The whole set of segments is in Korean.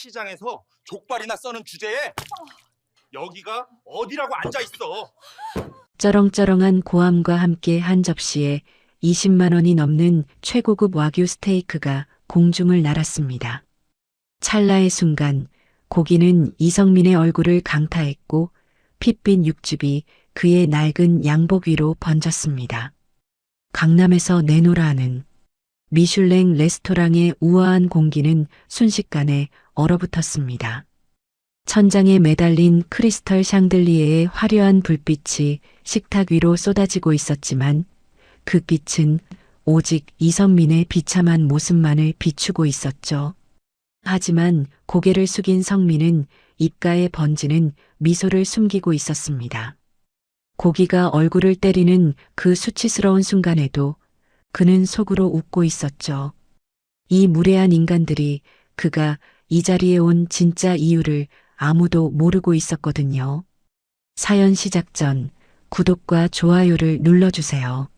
시장에서 족발이나 써는 주제에 여기가 어디라고 앉아있어. 쩌렁쩌렁한 고함과 함께 한 접시에 20만 원이 넘는 최고급 와규 스테이크가 공중을 날았습니다. 찰나의 순간 고기는 이성민의 얼굴을 강타했고 핏빛 육즙이 그의 낡은 양복 위로 번졌습니다. 강남에서 내노라 하는 미슐랭 레스토랑의 우아한 공기는 순식간에 얼어붙었습니다. 천장에 매달린 크리스털 샹들리에의 화려한 불빛이 식탁 위로 쏟아지고 있었지만 그 빛은 오직 이성민의 비참한 모습만을 비추고 있었죠. 하지만 고개를 숙인 성민은 입가에 번지는 미소를 숨기고 있었습니다. 고기가 얼굴을 때리는 그 수치스러운 순간에도 그는 속으로 웃고 있었죠. 이 무례한 인간들이 그가 이 자리에 온 진짜 이유를 아무도 모르고 있었거든요. 사연 시작 전 구독과 좋아요를 눌러주세요.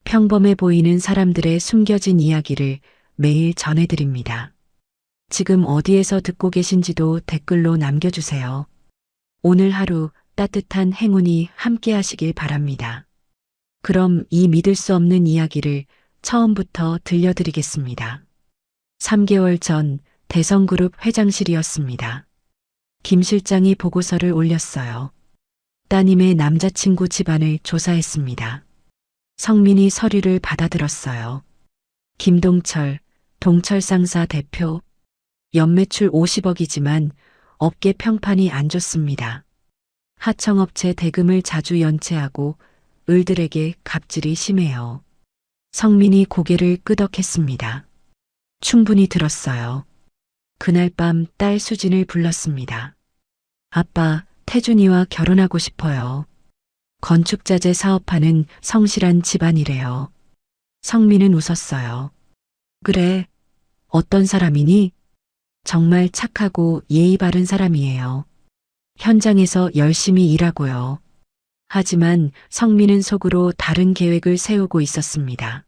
평범해 보이는 사람들의 숨겨진 이야기를 매일 전해드립니다. 지금 어디에서 듣고 계신지도 댓글로 남겨주세요. 오늘 하루 따뜻한 행운이 함께 하시길 바랍니다. 그럼 이 믿을 수 없는 이야기를 처음부터 들려드리겠습니다. 3개월 전 대성그룹 회장실이었습니다. 김 실장이 보고서를 올렸어요. 따님의 남자친구 집안을 조사했습니다. 성민이 서류를 받아들었어요. 김동철, 동철상사 대표. 연매출 50억이지만 업계 평판이 안 좋습니다. 하청업체 대금을 자주 연체하고 을들에게 갑질이 심해요. 성민이 고개를 끄덕했습니다. 충분히 들었어요. 그날 밤 딸 수진을 불렀습니다. 아빠, 태준이와 결혼하고 싶어요. 건축자재 사업하는 성실한 집안이래요. 성민은 웃었어요. 그래, 어떤 사람이니? 정말 착하고 예의 바른 사람이에요. 현장에서 열심히 일하고요. 하지만 성민은 속으로 다른 계획을 세우고 있었습니다.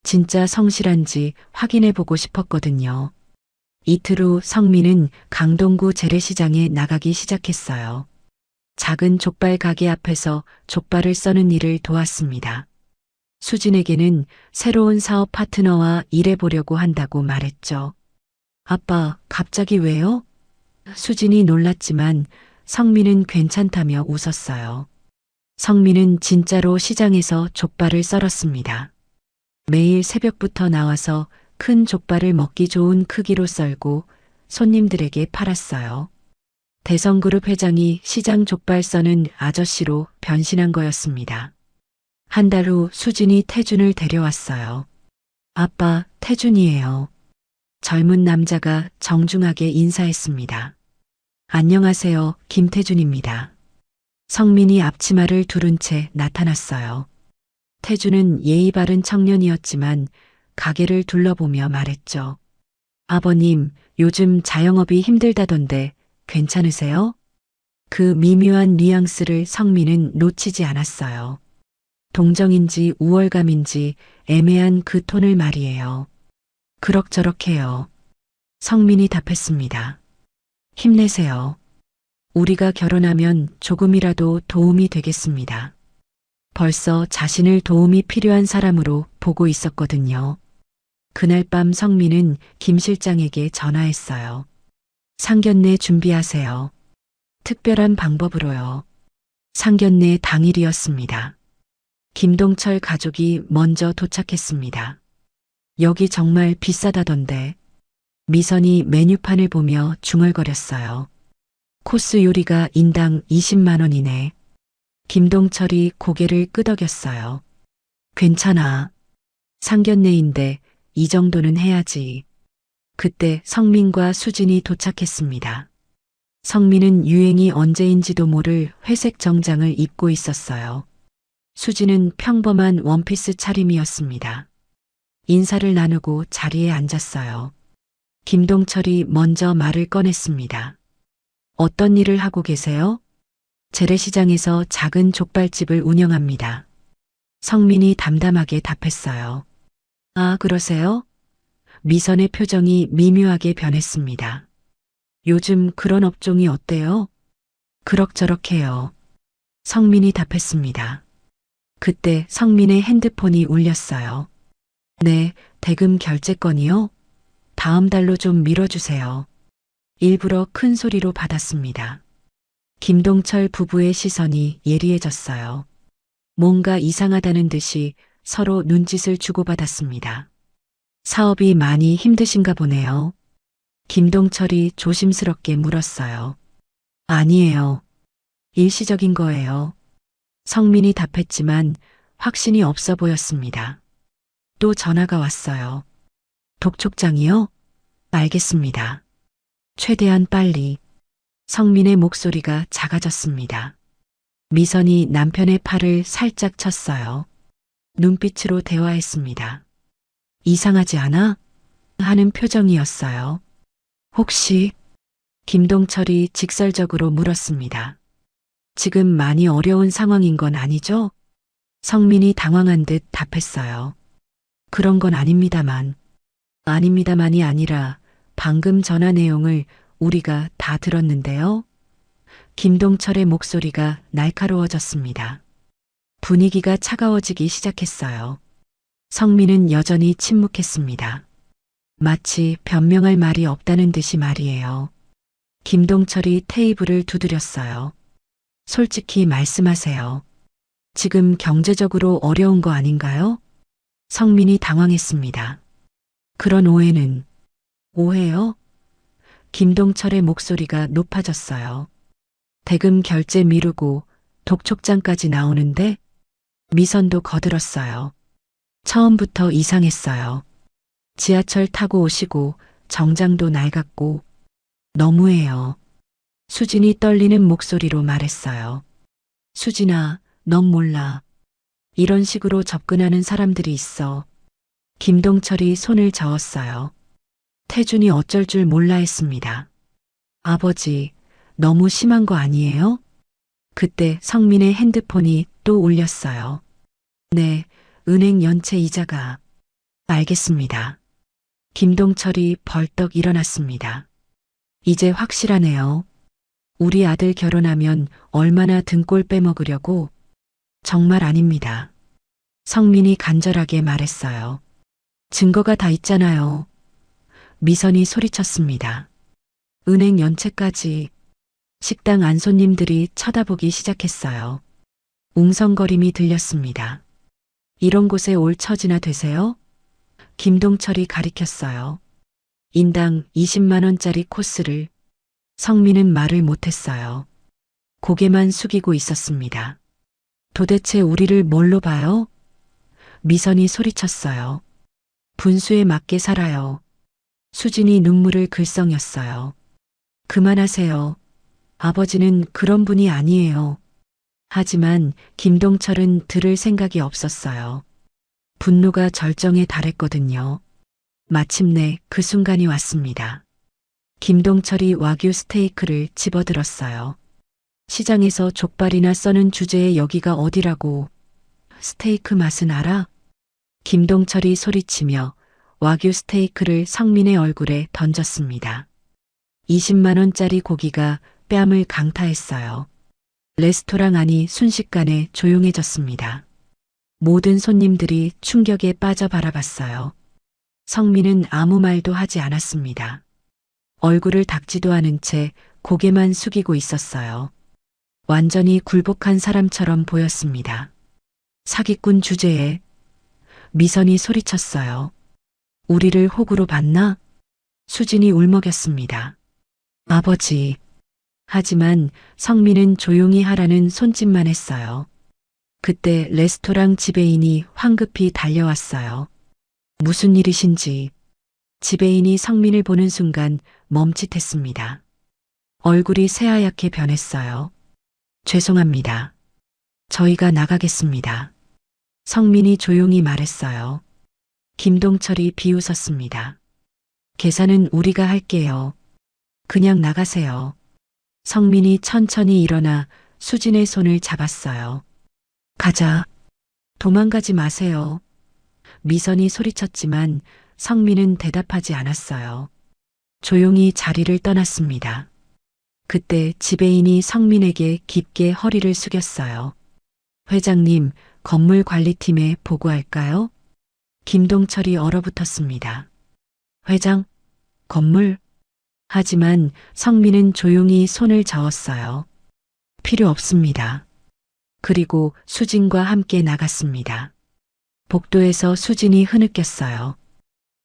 진짜 성실한지 확인해 보고 싶었거든요. 이틀 후 성민은 강동구 재래시장에 나가기 시작했어요. 작은 족발 가게 앞에서 족발을 써는 일을 도왔습니다. 수진에게는 새로운 사업 파트너와 일해보려고 한다고 말했죠. 아빠, 갑자기 왜요? 수진이 놀랐지만 성민은 괜찮다며 웃었어요. 성민은 진짜로 시장에서 족발을 썰었습니다. 매일 새벽부터 나와서 큰 족발을 먹기 좋은 크기로 썰고 손님들에게 팔았어요. 대성그룹 회장이 시장 족발 써는 아저씨로 변신한 거였습니다. 한 달 후 수진이 태준을 데려왔어요. 아빠, 태준이에요. 젊은 남자가 정중하게 인사했습니다. 안녕하세요, 김태준입니다. 성민이 앞치마를 두른 채 나타났어요. 태준은 예의 바른 청년이었지만 가게를 둘러보며 말했죠. 아버님, 요즘 자영업이 힘들다던데 괜찮으세요? 그 미묘한 뉘앙스를 성민은 놓치지 않았어요. 동정인지 우월감인지 애매한 그 톤을 말이에요. 그럭저럭해요. 성민이 답했습니다. 힘내세요. 우리가 결혼하면 조금이라도 도움이 되겠습니다. 벌써 자신을 도움이 필요한 사람으로 보고 있었거든요. 그날 밤 성민은 김 실장에게 전화했어요. 상견례 준비하세요. 특별한 방법으로요. 상견례 당일이었습니다. 김동철 가족이 먼저 도착했습니다. 여기 정말 비싸다던데. 미선이 메뉴판을 보며 중얼거렸어요. 코스 요리가 인당 20만 원이네. 김동철이 고개를 끄덕였어요. 괜찮아. 상견례인데 이 정도는 해야지. 그때 성민과 수진이 도착했습니다. 성민은 유행이 언제인지도 모를 회색 정장을 입고 있었어요. 수진은 평범한 원피스 차림이었습니다. 인사를 나누고 자리에 앉았어요. 김동철이 먼저 말을 꺼냈습니다. 어떤 일을 하고 계세요? 재래시장에서 작은 족발집을 운영합니다. 성민이 담담하게 답했어요. 아, 그러세요? 미선의 표정이 미묘하게 변했습니다. 요즘 그런 업종이 어때요? 그럭저럭해요. 성민이 답했습니다. 그때 성민의 핸드폰이 울렸어요. 네, 대금 결제건이요? 다음 달로 좀 미뤄주세요. 일부러 큰 소리로 받았습니다. 김동철 부부의 시선이 예리해졌어요. 뭔가 이상하다는 듯이 서로 눈짓을 주고받았습니다. 사업이 많이 힘드신가 보네요. 김동철이 조심스럽게 물었어요. 아니에요. 일시적인 거예요. 성민이 답했지만 확신이 없어 보였습니다. 또 전화가 왔어요. 독촉장이요? 알겠습니다. 최대한 빨리. 성민의 목소리가 작아졌습니다. 미선이 남편의 팔을 살짝 쳤어요. 눈빛으로 대화했습니다. 이상하지 않아? 하는 표정이었어요. 혹시 김동철이 직설적으로 물었습니다. 지금 많이 어려운 상황인 건 아니죠? 성민이 당황한 듯 답했어요. 그런 건 아닙니다만. 아닙니다만이 아니라 방금 전화 내용을 우리가 다 들었는데요. 김동철의 목소리가 날카로워졌습니다. 분위기가 차가워지기 시작했어요. 성민은 여전히 침묵했습니다. 마치 변명할 말이 없다는 듯이 말이에요. 김동철이 테이블을 두드렸어요. 솔직히 말씀하세요. 지금 경제적으로 어려운 거 아닌가요? 성민이 당황했습니다. 그런 오해는 오해요? 김동철의 목소리가 높아졌어요. 대금 결제 미루고 독촉장까지 나오는데 미선도 거들었어요. 처음부터 이상했어요. 지하철 타고 오시고 정장도 낡았고 너무해요. 수진이 떨리는 목소리로 말했어요. 수진아, 넌 몰라. 이런 식으로 접근하는 사람들이 있어. 김동철이 손을 저었어요. 태준이 어쩔 줄 몰라 했습니다. 아버지, 너무 심한 거 아니에요? 그때 성민의 핸드폰이 또 울렸어요. 네, 은행 연체 이자가. 알겠습니다. 김동철이 벌떡 일어났습니다. 이제 확실하네요. 우리 아들 결혼하면 얼마나 등골 빼먹으려고. 정말 아닙니다. 성민이 간절하게 말했어요. 증거가 다 있잖아요. 미선이 소리쳤습니다. 은행 연체까지. 식당 안 손님들이 쳐다보기 시작했어요. 웅성거림이 들렸습니다. 이런 곳에 올 처지나 되세요? 김동철이 가리켰어요. 인당 20만 원짜리 코스를. 성민은 말을 못했어요. 고개만 숙이고 있었습니다. 도대체 우리를 뭘로 봐요? 미선이 소리쳤어요. 분수에 맞게 살아요. 수진이 눈물을 글썽였어요. 그만하세요. 아버지는 그런 분이 아니에요. 하지만 김동철은 들을 생각이 없었어요. 분노가 절정에 달했거든요. 마침내 그 순간이 왔습니다. 김동철이 와규 스테이크를 집어들었어요. 시장에서 족발이나 써는 주제에 여기가 어디라고. 스테이크 맛은 알아? 김동철이 소리치며 와규 스테이크를 성민의 얼굴에 던졌습니다. 20만 원짜리 고기가 뺨을 강타했어요. 레스토랑 안이 순식간에 조용해졌습니다. 모든 손님들이 충격에 빠져 바라봤어요. 성민은 아무 말도 하지 않았습니다. 얼굴을 닦지도 않은 채 고개만 숙이고 있었어요. 완전히 굴복한 사람처럼 보였습니다. 사기꾼 주제에 미선이 소리쳤어요. 우리를 호구로 봤나? 수진이 울먹였습니다. 아버지. 하지만 성민은 조용히 하라는 손짓만 했어요. 그때 레스토랑 지배인이 황급히 달려왔어요. 무슨 일이신지. 지배인이 성민을 보는 순간 멈칫했습니다. 얼굴이 새하얗게 변했어요. 죄송합니다. 저희가 나가겠습니다. 성민이 조용히 말했어요. 김동철이 비웃었습니다. 계산은 우리가 할게요. 그냥 나가세요. 성민이 천천히 일어나 수진의 손을 잡았어요. 가자. 도망가지 마세요. 미선이 소리쳤지만 성민은 대답하지 않았어요. 조용히 자리를 떠났습니다. 그때 지배인이 성민에게 깊게 허리를 숙였어요. 회장님, 건물 관리팀에 보고할까요? 김동철이 얼어붙었습니다. 회장, 건물? 하지만 성민은 조용히 손을 저었어요. 필요 없습니다. 그리고 수진과 함께 나갔습니다. 복도에서 수진이 흐느꼈어요.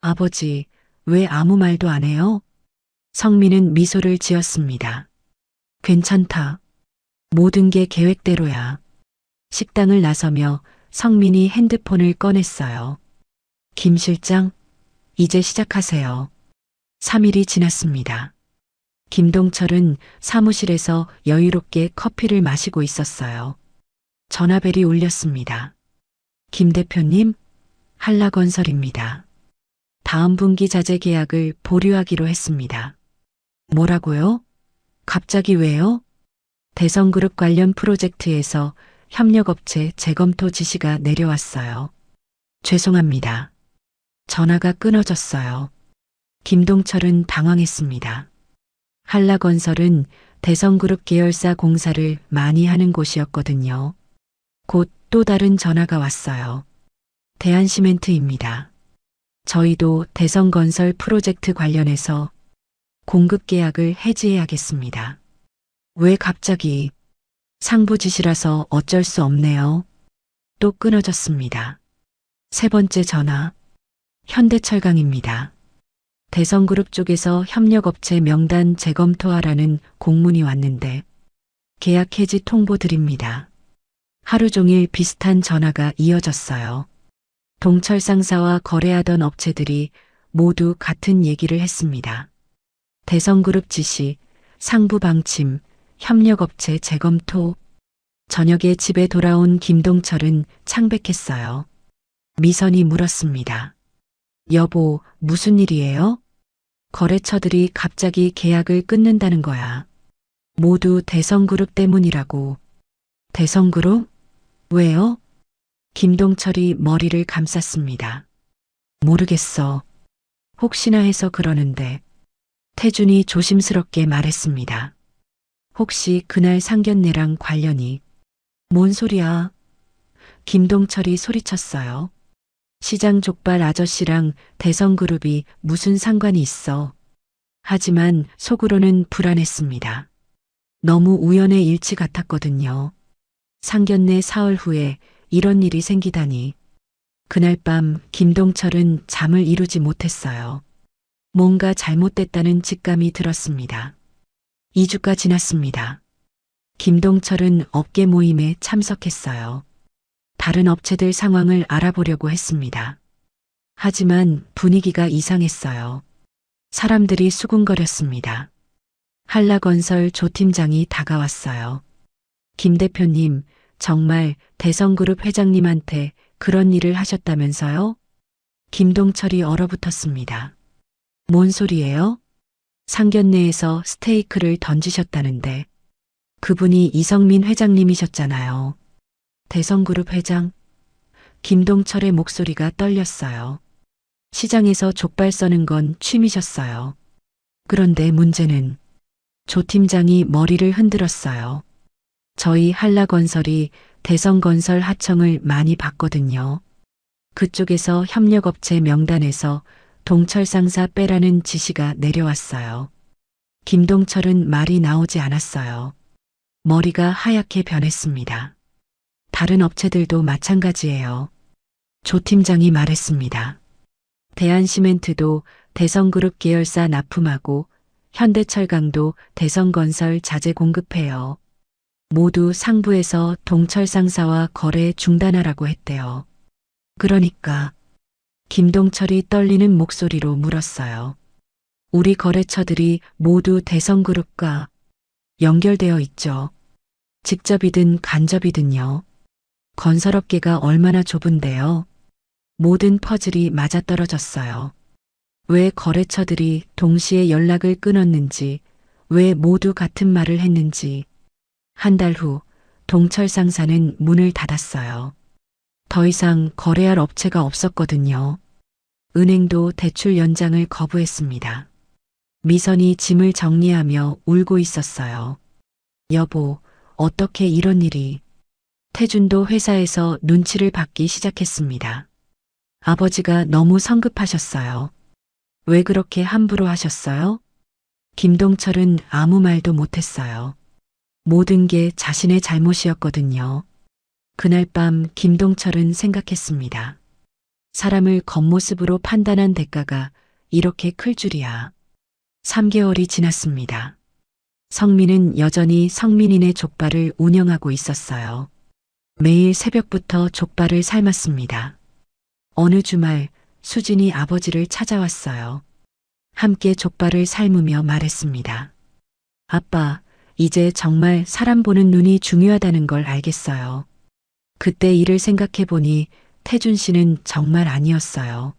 아버지, 왜 아무 말도 안 해요? 성민은 미소를 지었습니다. 괜찮다. 모든 게 계획대로야. 식당을 나서며 성민이 핸드폰을 꺼냈어요. 김 실장, 이제 시작하세요. 3일이 지났습니다. 김동철은 사무실에서 여유롭게 커피를 마시고 있었어요. 전화벨이 울렸습니다. 김 대표님, 한라건설입니다. 다음 분기 자재 계약을 보류하기로 했습니다. 뭐라고요? 갑자기 왜요? 대성그룹 관련 프로젝트에서 협력업체 재검토 지시가 내려왔어요. 죄송합니다. 전화가 끊어졌어요. 김동철은 당황했습니다. 한라건설은 대성그룹 계열사 공사를 많이 하는 곳이었거든요. 곧 또 다른 전화가 왔어요. 대한시멘트입니다. 저희도 대성건설 프로젝트 관련해서 공급 계약을 해지해야겠습니다. 왜 갑자기? 상부 지시라서 어쩔 수 없네요. 또 끊어졌습니다. 세 번째 전화. 현대철강입니다. 대성그룹 쪽에서 협력업체 명단 재검토하라는 공문이 왔는데 계약 해지 통보 드립니다. 하루 종일 비슷한 전화가 이어졌어요. 동철 상사와 거래하던 업체들이 모두 같은 얘기를 했습니다. 대성그룹 지시, 상부 방침, 협력업체 재검토. 저녁에 집에 돌아온 김동철은 창백했어요. 미선이 물었습니다. 여보, 무슨 일이에요? 거래처들이 갑자기 계약을 끊는다는 거야. 모두 대성그룹 때문이라고. 대성그룹? 왜요? 김동철이 머리를 감쌌습니다. 모르겠어. 혹시나 해서 그러는데. 태준이 조심스럽게 말했습니다. 혹시 그날 상견례랑 관련이. 뭔 소리야? 김동철이 소리쳤어요. 시장 족발 아저씨랑 대성그룹이 무슨 상관이 있어. 하지만 속으로는 불안했습니다. 너무 우연의 일치 같았거든요. 상견례 사흘 후에 이런 일이 생기다니. 그날 밤 김동철은 잠을 이루지 못했어요. 뭔가 잘못됐다는 직감이 들었습니다. 2주가 지났습니다. 김동철은 업계 모임에 참석했어요. 다른 업체들 상황을 알아보려고 했습니다. 하지만 분위기가 이상했어요. 사람들이 수군거렸습니다. 한라건설 조 팀장이 다가왔어요. 김 대표님, 정말 대성그룹 회장님한테 그런 일을 하셨다면서요? 김동철이 얼어붙었습니다. 뭔 소리예요? 상견례에서 스테이크를 던지셨다는데 그분이 이성민 회장님이셨잖아요. 대성그룹 회장? 김동철의 목소리가 떨렸어요. 시장에서 족발 써는 건 취미셨어요. 그런데 문제는 조 팀장이 머리를 흔들었어요. 저희 한라건설이 대성건설 하청을 많이 봤거든요. 그쪽에서 협력업체 명단에서 동철 상사 빼라는 지시가 내려왔어요. 김동철은 말이 나오지 않았어요. 머리가 하얗게 변했습니다. 다른 업체들도 마찬가지예요. 조 팀장이 말했습니다. 대한시멘트도 대성그룹 계열사 납품하고 현대철강도 대성건설 자재 공급해요. 모두 상부에서 동철 상사와 거래 중단하라고 했대요. 그러니까 김동철이 떨리는 목소리로 물었어요. 우리 거래처들이 모두 대성그룹과 연결되어 있죠. 직접이든 간접이든요. 건설업계가 얼마나 좁은데요. 모든 퍼즐이 맞아떨어졌어요. 왜 거래처들이 동시에 연락을 끊었는지, 왜 모두 같은 말을 했는지. 한 달 후 동철 상사는 문을 닫았어요. 더 이상 거래할 업체가 없었거든요. 은행도 대출 연장을 거부했습니다. 미선이 짐을 정리하며 울고 있었어요. 여보, 어떻게 이런 일이. 태준도 회사에서 눈치를 받기 시작했습니다. 아버지가 너무 성급하셨어요. 왜 그렇게 함부로 하셨어요? 김동철은 아무 말도 못했어요. 모든 게 자신의 잘못이었거든요. 그날 밤 김동철은 생각했습니다. 사람을 겉모습으로 판단한 대가가 이렇게 클 줄이야. 3개월이 지났습니다. 성민은 여전히 성민이네 족발을 운영하고 있었어요. 매일 새벽부터 족발을 삶았습니다. 어느 주말 수진이 아버지를 찾아왔어요. 함께 족발을 삶으며 말했습니다. 아빠, 이제 정말 사람 보는 눈이 중요하다는 걸 알겠어요. 그때 일을 생각해 보니 태준 씨는 정말 아니었어요.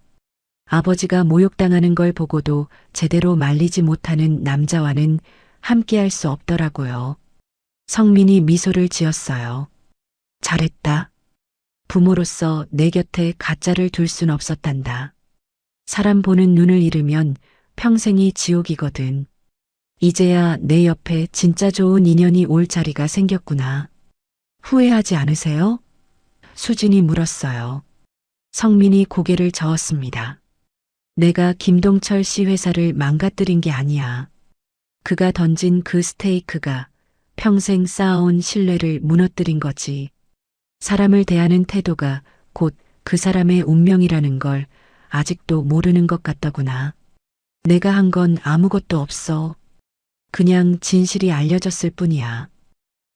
아버지가 모욕당하는 걸 보고도 제대로 말리지 못하는 남자와는 함께할 수 없더라고요. 성민이 미소를 지었어요. 잘했다. 부모로서 내 곁에 가짜를 둘 순 없었단다. 사람 보는 눈을 잃으면 평생이 지옥이거든. 이제야 내 옆에 진짜 좋은 인연이 올 자리가 생겼구나. 후회하지 않으세요? 수진이 물었어요. 성민이 고개를 저었습니다. 내가 김동철 씨 회사를 망가뜨린 게 아니야. 그가 던진 그 스테이크가 평생 쌓아온 신뢰를 무너뜨린 거지. 사람을 대하는 태도가 곧 그 사람의 운명이라는 걸 아직도 모르는 것 같더구나. 내가 한 건 아무것도 없어. 그냥 진실이 알려졌을 뿐이야.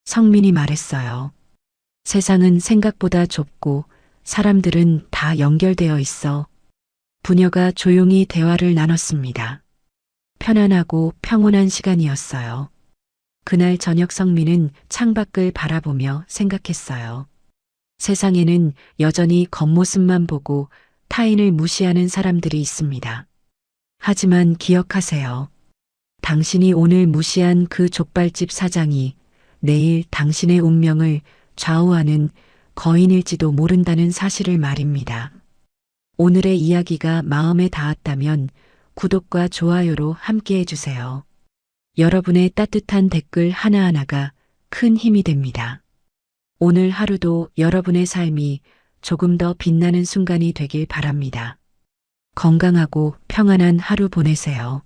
성민이 말했어요. 세상은 생각보다 좁고 사람들은 다 연결되어 있어. 부녀가 조용히 대화를 나눴습니다. 편안하고 평온한 시간이었어요. 그날 저녁 성민은 창밖을 바라보며 생각했어요. 세상에는 여전히 겉모습만 보고 타인을 무시하는 사람들이 있습니다. 하지만 기억하세요. 당신이 오늘 무시한 그 족발집 사장이 내일 당신의 운명을 좌우하는 거인일지도 모른다는 사실을 말입니다. 오늘의 이야기가 마음에 닿았다면 구독과 좋아요로 함께 해주세요. 여러분의 따뜻한 댓글 하나하나가 큰 힘이 됩니다. 오늘 하루도 여러분의 삶이 조금 더 빛나는 순간이 되길 바랍니다. 건강하고 평안한 하루 보내세요.